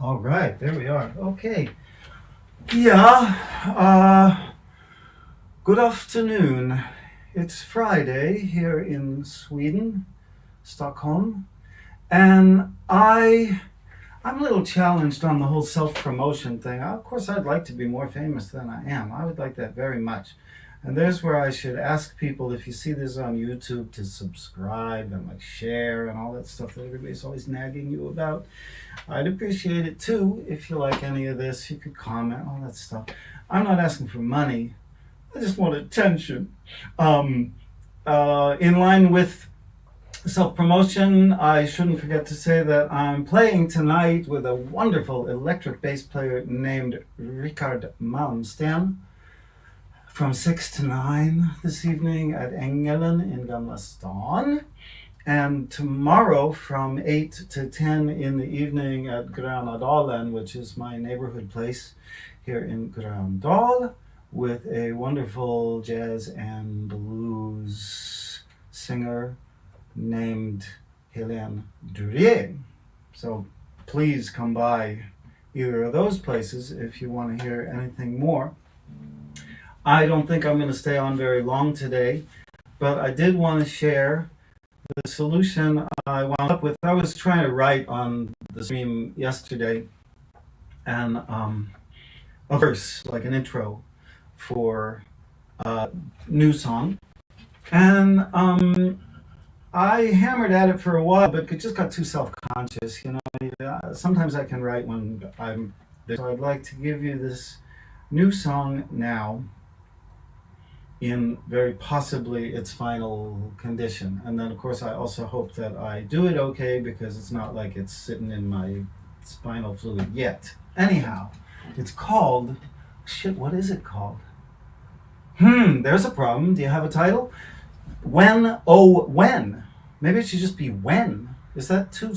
All right, there we are. Okay. Yeah, good afternoon. It's Friday here in Sweden, Stockholm, and I'm a little challenged on the whole self-promotion thing. Of course, I'd like to be more famous than I am. I would like that very much. And there's where I should ask people, if you see this on YouTube, to subscribe and like share and all that stuff that everybody's always nagging you about. I'd appreciate it too if you like any of this. You could comment, all that stuff. I'm not asking for money. I just want attention. In line with self-promotion, I shouldn't forget to say that I'm playing tonight with a wonderful electric bass player named Richard Malmsten from 6 to 9 this evening at Engelen in Gamla Stan. And tomorrow from 8 to 10 in the evening at Grönadalen, which is my neighborhood place here in Gröndal, with a wonderful jazz and blues singer named Helene Durier. So please come by either of those places if you want to hear anything more. I don't think I'm going to stay on very long today, but I did want to share the solution I wound up with. I was trying to write on the stream yesterday and a verse, like an intro for a new song. And I hammered at it for a while, but it just got too self-conscious. Sometimes I can write when I'm there. So I'd like to give you this new song now in very possibly its final condition. And then, of course, I also hope that I do it okay, because it's not like it's sitting in my spinal fluid yet. Anyhow, it's called... Shit, what is it called? There's a problem. Do you have a title? When, oh, when. Maybe it should just be when. Is that too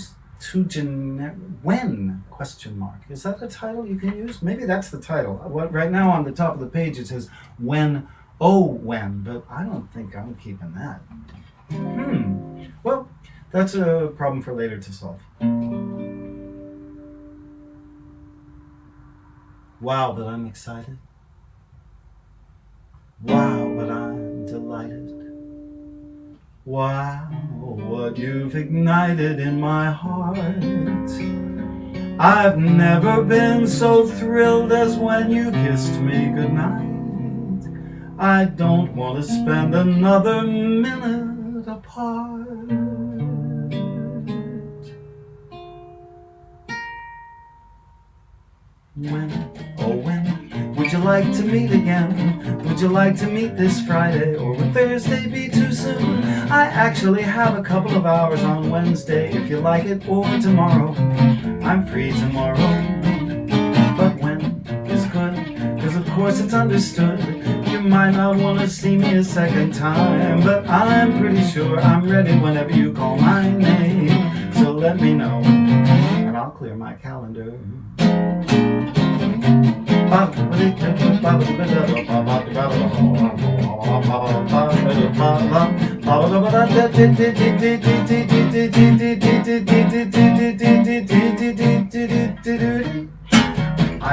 generic? When? Question mark. Is that a title you can use? Maybe that's the title. Right now on the top of the page it says when, oh, when. But I don't think I'm keeping that. Well, that's a problem for later to solve. Wow, but I'm excited. Wow, but I'm delighted. Wow, what you've ignited in my heart. I've never been so thrilled as when you kissed me goodnight. I don't want to spend another minute apart. When, oh when, would you like to meet again? Would you like to meet this Friday, or would Thursday be too soon? I actually have a couple of hours on Wednesday, if you like it, or tomorrow. I'm free tomorrow. But when is good, cause of course it's understood. You might not want to see me a second time, but I'm pretty sure I'm ready whenever you call my name. So let me know, and I'll clear my calendar. I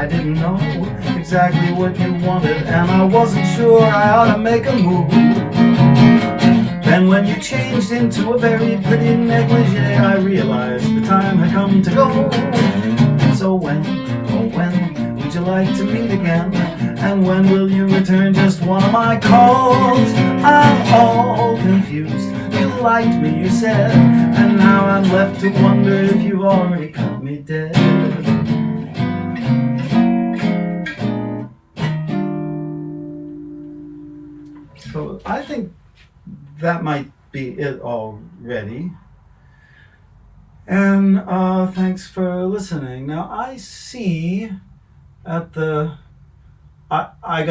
didn't know exactly what you wanted, and I wasn't sure I ought to make a move. Then when you changed into a very pretty negligee, I realized the time had come to go. So when, oh when, would you like to meet again? And when will you return just one of my calls? I'm all confused. You liked me, you said, and now I'm left to wonder if you've already cut me dead. So I think that might be it already. And thanks for listening. Now I see at the... I'm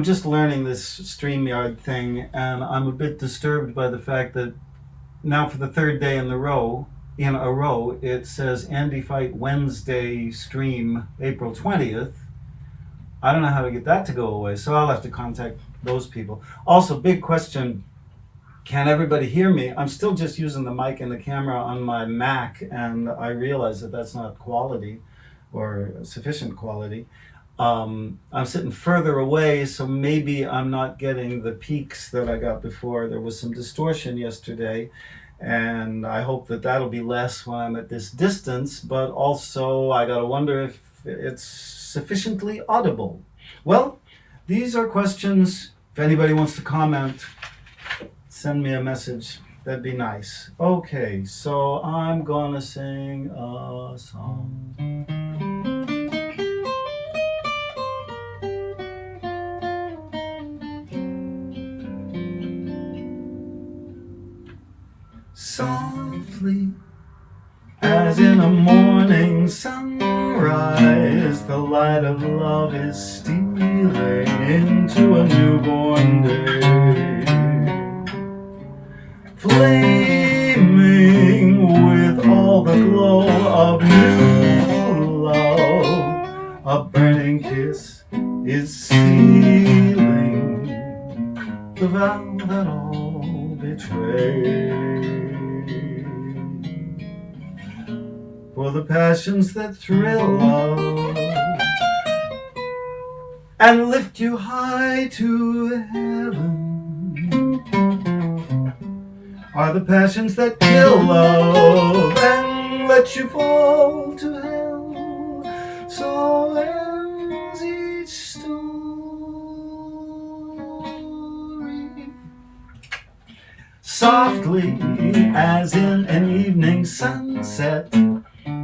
just learning this StreamYard thing, and I'm a bit disturbed by the fact that now for the third day in a row, it says Andy Fite Wednesday stream April 20th. I don't know how to get that to go away, so I'll have to contact those people. Also, big question Can everybody hear me? I'm still just using the mic and the camera on my Mac, and I realize that that's not quality or sufficient quality. I'm sitting further away, so maybe I'm not getting the peaks that I got before. There was some distortion yesterday, and I hope that that'll be less when I'm at this distance, but also I gotta wonder if it's sufficiently audible. Well, these are questions. If anybody wants to comment, send me a message. That'd be nice. Okay, so I'm gonna sing a song. Softly, as in a morning sunrise, the light of love is stealing into a newborn day, flaming with all the glow of new love. A burning kiss is sealing the vow that all betray. For the passions that thrill love and lift you high to heaven are the passions that kill love and let you fall to hell. So ends each story. Softly, as in an evening sunset,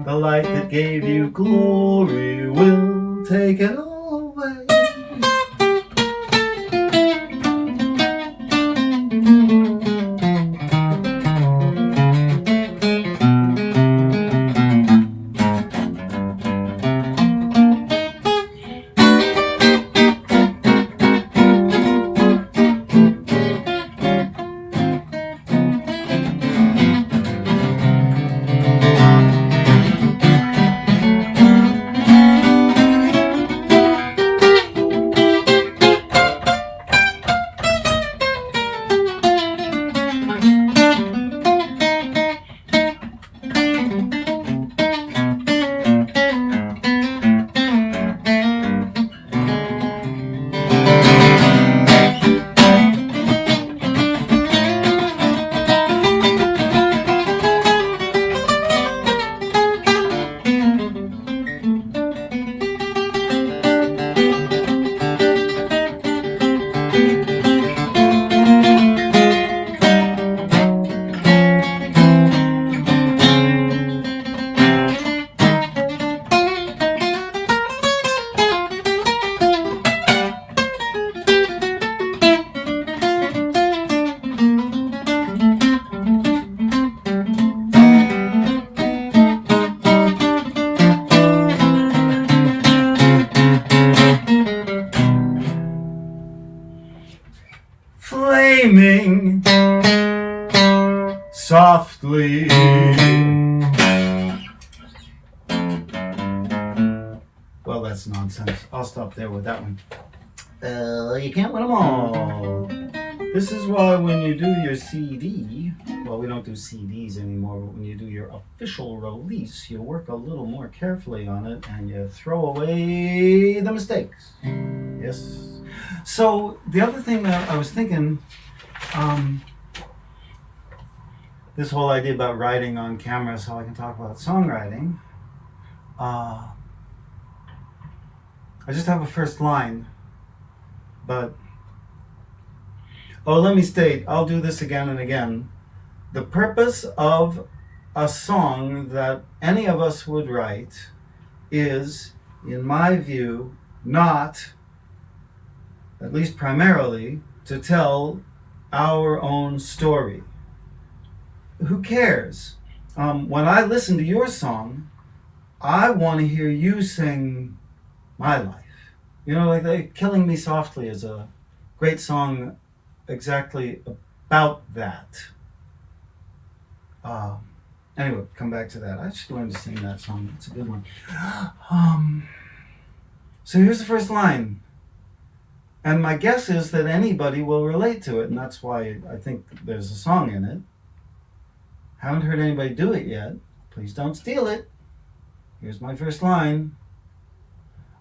the light that gave you glory will take it away. Flaming softly, well, that's nonsense. I'll stop there with that one. You can't win them all. This is why when you do your CD, well, we don't do CDs anymore, but when you do your official release, you work a little more carefully on it and you throw away the mistakes. Yes. So the other thing that I was thinking, this whole idea about writing on camera so I can talk about songwriting, I just have a first line, but, let me state, I'll do this again and again. The purpose of a song that any of us would write is, in my view, not, at least primarily, to tell our own story. Who cares? When I listen to your song, I want to hear you sing my life. You know, like Killing Me Softly is a great song exactly about that. Anyway, come back to that. I should learn to sing that song. It's a good one. So here's the first line. And my guess is that anybody will relate to it, and that's why I think there's a song in it. Haven't heard anybody do it yet. Please don't steal it. Here's my first line.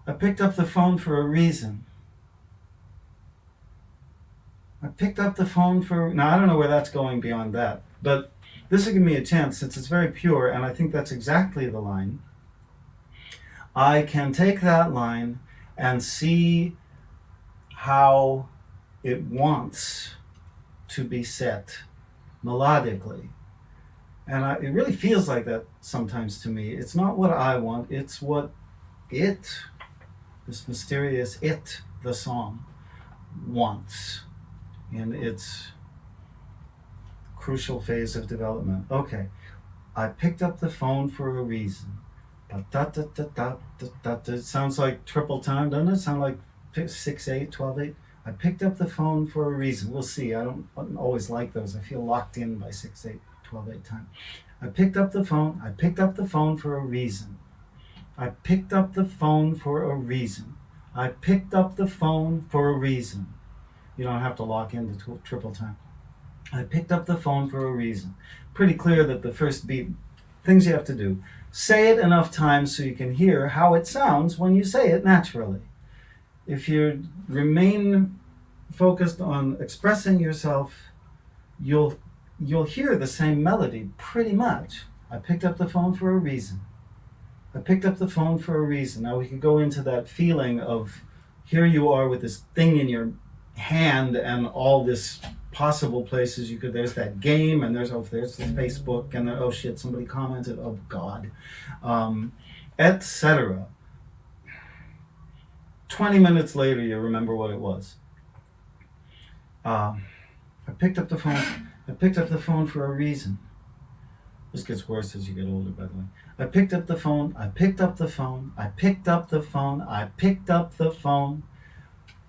I picked up the phone for a reason. I picked up the phone for... Now, I don't know where that's going beyond that, but this will give me a chance, since it's very pure, and I think that's exactly the line. I can take that line and see how it wants to be set melodically. And it really feels like that sometimes to me. It's not what I want, it's what it, this mysterious it, the song, wants in its crucial phase of development. Okay, I picked up the phone for a reason. It sounds like triple time, doesn't it? Sound like 6/8, 12/8. I picked up the phone for a reason. We'll see. I don't always like those. I feel locked in by 6/8, 12/8 time. I picked up the phone. I picked up the phone for a reason. I picked up the phone for a reason. I picked up the phone for a reason. You don't have to lock into triple time. I picked up the phone for a reason. Pretty clear that the first beat, things you have to do. Say it enough times so you can hear how it sounds when you say it naturally. If you remain focused on expressing yourself, you'll hear the same melody pretty much. I picked up the phone for a reason. I picked up the phone for a reason. Now we can go into that feeling of here you are with this thing in your hand and all this possible places you could, there's that game, and there's the Facebook, and oh shit, somebody commented, oh god, etc. 20 minutes later you remember what it was. I picked up the phone for a reason. This gets worse as you get older, by the way. I picked up the phone.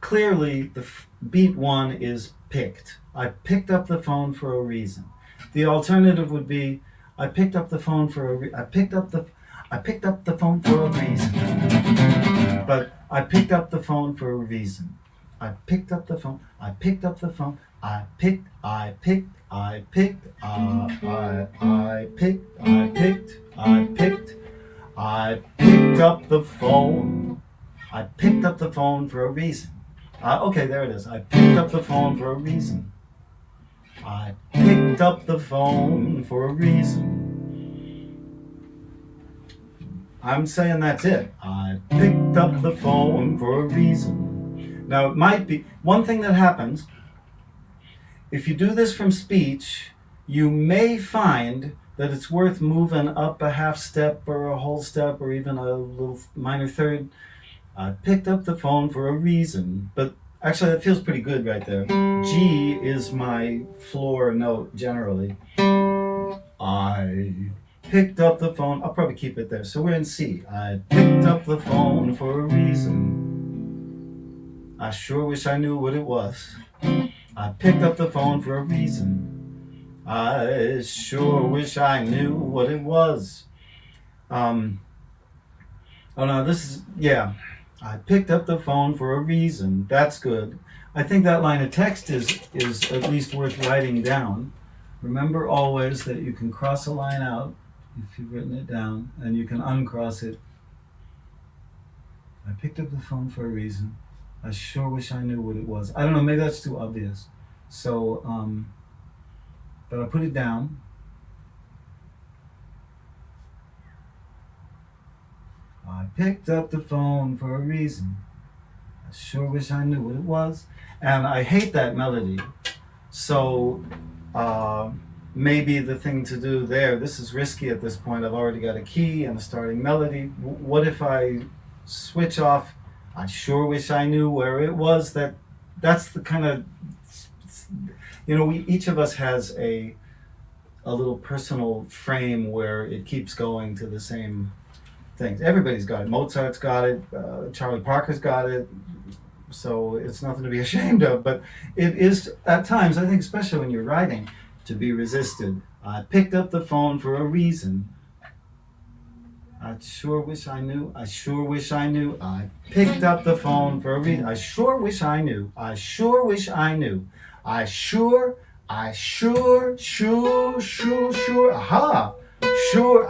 Clearly, the beat one is picked. I picked up the phone for a reason. The alternative would be, I picked up the phone for a reason. I picked up the phone for a reason. But I picked up the phone for a reason. I picked up the phone. I picked up the phone. I picked up the phone. I picked up the phone for a reason. Okay, there it is. I picked up the phone for a reason. I picked up the phone for a reason. I'm saying that's it. I picked up the phone for a reason. Now, it might be one thing that happens. If you do this from speech, you may find that it's worth moving up a half step or a whole step or even a little minor third. I picked up the phone for a reason. But actually, that feels pretty good right there. G is my floor note generally. I picked up the phone. I'll probably keep it there. So we're in C. I picked up the phone for a reason. I sure wish I knew what it was. I picked up the phone for a reason. I sure wish I knew what it was. Oh no, this is, yeah. I picked up the phone for a reason. That's good. I think that line of text is at least worth writing down. Remember always that you can cross a line out if you've written it down, and you can uncross it. I picked up the phone for a reason. I sure wish I knew what it was. I don't know, maybe that's too obvious. So, but I put it down. I picked up the phone for a reason. I sure wish I knew what it was. And I hate that melody. So, maybe the thing to do there, this is risky at this point. I've already got a key and a starting melody. What if I switch off, I sure wish I knew where it was? That's the kind of, each of us has a little personal frame where it keeps going to the same things. Everybody's got it. Mozart's got it. Charlie Parker's got it. So it's nothing to be ashamed of. But it is, at times, I think, especially when you're writing, to be resisted. I picked up the phone for a reason. I sure wish I knew. I sure wish I knew. I picked up the phone for a reason. I sure wish I knew. I sure wish I knew. I sure, sure. Aha! Sure,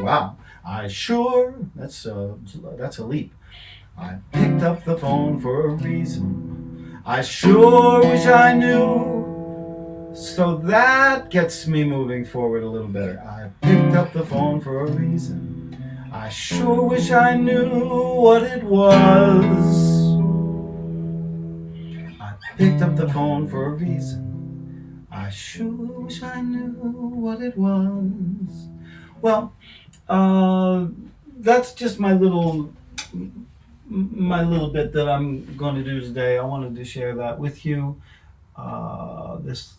wow. I sure, that's a leap. I picked up the phone for a reason. I sure wish I knew. So that gets me moving forward a little better. I picked up the phone for a reason. I sure wish I knew what it was. I picked up the phone for a reason. I sure wish I knew what it was. Well, that's just my little bit that I'm going to do today. I wanted to share that with you. This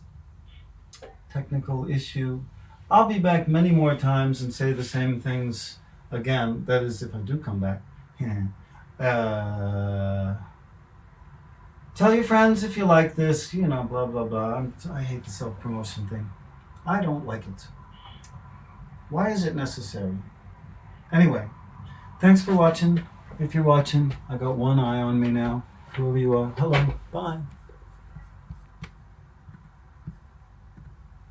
technical issue. I'll be back many more times and say the same things again. That is, if I do come back. Tell your friends if you like this, blah, blah, blah. I hate the self-promotion thing. I don't like it. Why is it necessary? Anyway, thanks for watching. If you're watching, I got one eye on me now. Whoever you are, hello, bye.